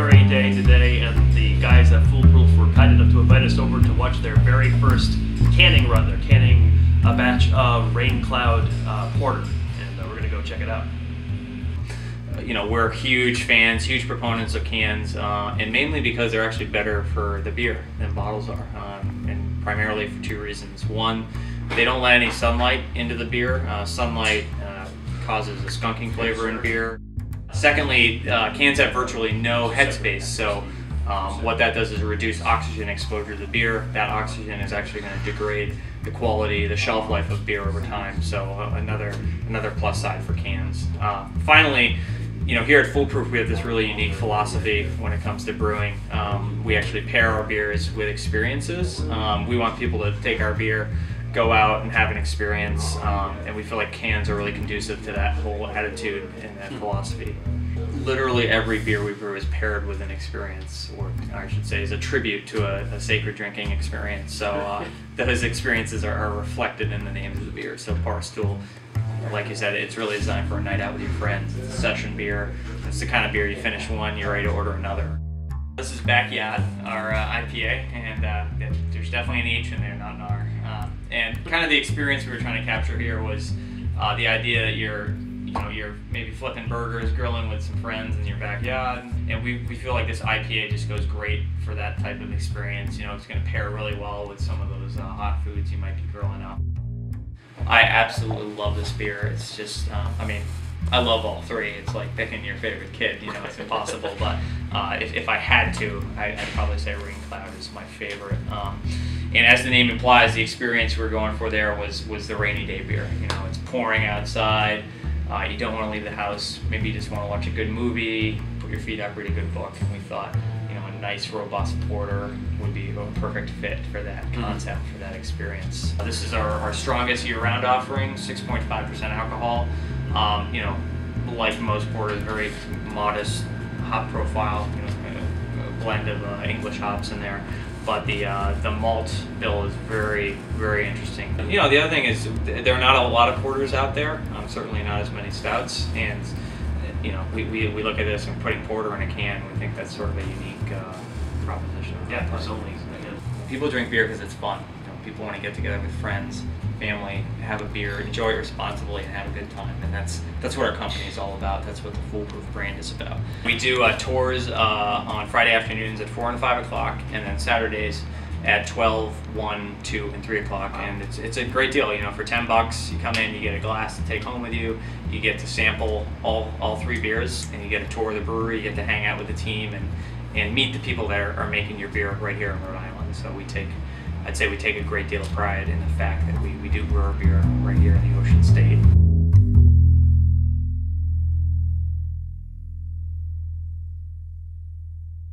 rainy day today, and the guys at Foolproof were kind enough to invite us over to watch their very first canning run. They're canning a batch of Rain Cloud Porter, and we're going to go check it out. You know, we're huge fans, huge proponents of cans, and mainly because they're actually better for the beer than bottles are, and primarily for two reasons. One, they don't let any sunlight into the beer. Sunlight causes a skunking flavor in beer. Secondly, cans have virtually no headspace, so what that does is reduce oxygen exposure to the beer. That oxygen is actually going to degrade the quality, the shelf life of beer over time, so another plus side for cans. Finally, you know, here at Foolproof we have this really unique philosophy when it comes to brewing. We actually pair our beers with experiences. We want people to take our beer, go out and have an experience, and we feel like cans are really conducive to that whole attitude and that philosophy. Literally every beer we brew is paired with an experience, or I should say is a tribute to a sacred drinking experience. So those experiences are reflected in the names of the beer. So Barstool, like you said, it's really designed for a night out with your friends. It's a session beer. It's the kind of beer you finish one, you're ready to order another. This is Backyard, our IPA, and there's definitely an H in there, not an R. And kind of the experience we were trying to capture here was the idea that you're maybe flipping burgers, grilling with some friends in your backyard, and we feel like this IPA just goes great for that type of experience. You know, it's going to pair really well with some of those hot foods you might be grilling up. I absolutely love this beer. It's just, I mean, I love all three. It's like picking your favorite kid, you know, it's impossible, but if I had to, I'd probably say Rain Cloud is my favorite. And as the name implies, the experience we were going for there was the rainy day beer. You know, it's pouring outside, you don't want to leave the house, maybe you just want to watch a good movie, put your feet up, read a good book, and we thought, you know, a nice robust porter would be a perfect fit for that concept, for that experience. This is our strongest year-round offering, 6.5% alcohol. You know, like most porters, very modest hop profile, you know, a blend of English hops in there. But the malt bill is very, very interesting. You know, the other thing is there are not a lot of porters out there, certainly not as many stouts, and you know, we look at this and putting porter in a can, we think that's sort of a unique proposition. Yeah, absolutely. People drink beer because it's fun. You know, people want to get together with friends, family, have a beer, enjoy it responsibly, and have a good time. And that's what our company is all about. That's what the Foolproof brand is about. We do tours on Friday afternoons at 4 and 5 o'clock, and then Saturdays at 12, 1, 2, and 3 o'clock. And it's a great deal. You know, for $10, you come in, you get a glass to take home with you, you get to sample all three beers, and you get a tour of the brewery, you get to hang out with the team and meet the people that are making your beer right here in Rhode Island. So I'd say we take a great deal of pride in the fact that we do brew our beer right here in the Ocean State.